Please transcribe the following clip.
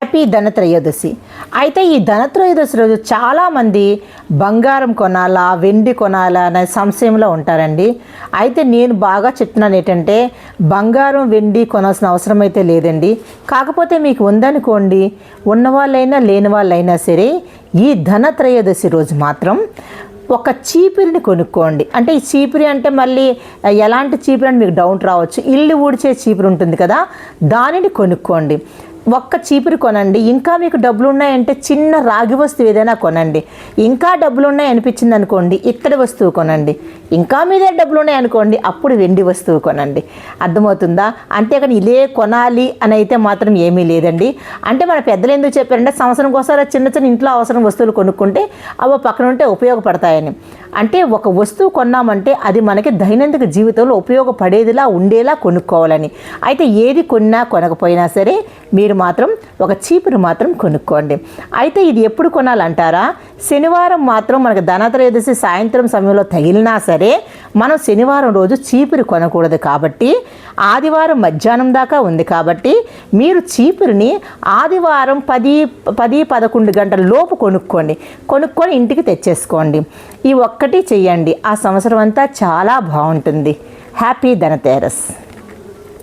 Happy Dhanatrayodashi. అయితే ఈ ధనత్రయోదశి రోజు చాలామంది బంగారం కొనాలా, వెండి కొనాలా అనే సంశయంలో ఉంటారండి. అయితే నేను బాగా చెప్తున్నాను ఏంటంటే, బంగారం వెండి కొనాల్సిన అవసరం అయితే లేదండి. కాకపోతే మీకు ఉందనుకోండి, ఉన్నవాళ్ళైనా లేని వాళ్ళైనా సరే ఈ ధనత్రయోదశి రోజు మాత్రం ఒక చీపిరిని కొనుక్కోండి. అంటే ఈ చీపిరి అంటే మళ్ళీ ఎలాంటి చీపిరి అని మీకు డౌట్ రావచ్చు. ఇల్లు ఊడ్చే చీపిరి ఉంటుంది కదా, దానిని కొనుక్కోండి. ఒక్క చీపురు కొనండి. ఇంకా మీకు డబ్బులు ఉన్నాయంటే చిన్న రాగి వస్తువు ఏదైనా కొనండి. ఇంకా డబ్బులు ఉన్నాయి అనిపించింది అనుకోండి, ఇత్తడి వస్తువు కొనండి. ఇంకా మీదే డబ్బులు ఉన్నాయి అనుకోండి, అప్పుడు వెండి వస్తువు కొనండి. అర్థమవుతుందా? అంతేకాని ఇదే కొనాలి అని అయితే మాత్రం ఏమీ లేదండి. అంటే మన పెద్దలు ఎందుకు చెప్పారంటే, సంవత్సరంకి ఒకసారి చిన్న చిన్న ఇంట్లో అవసరం వస్తువులు కొనుక్కుంటే అవి పక్కన ఉంటే ఉపయోగపడతాయని. అంటే ఒక వస్తువు కొన్నామంటే అది మనకి దైనందిక జీవితంలో ఉపయోగపడేదిలా ఉండేలా కొనుక్కోవాలని. అయితే ఏది కొన్నా కొనకపోయినా సరే మీరు మాత్రం ఒక చీపురు మాత్రం కొనుక్కోండి. అయితే ఇది ఎప్పుడు కొనాలంటారా? శనివారం మాత్రం మనకు ధనత్రయోదశి సాయంత్రం సమయంలో తగిలినా సరే మనం శనివారం రోజు చీపురు కొనకూడదు. కాబట్టి ఆదివారం మధ్యాహ్నం దాకా ఉంది కాబట్టి మీరు చీపురుని ఆదివారం 10-11 గంటల లోపు కొనుక్కొని ఇంటికి తెచ్చేసుకోండి. ఈ ఒక్కటి చెయ్యండి, ఆ సంవత్సరం అంతా చాలా బాగుంటుంది. హ్యాపీ ధనతేరస్.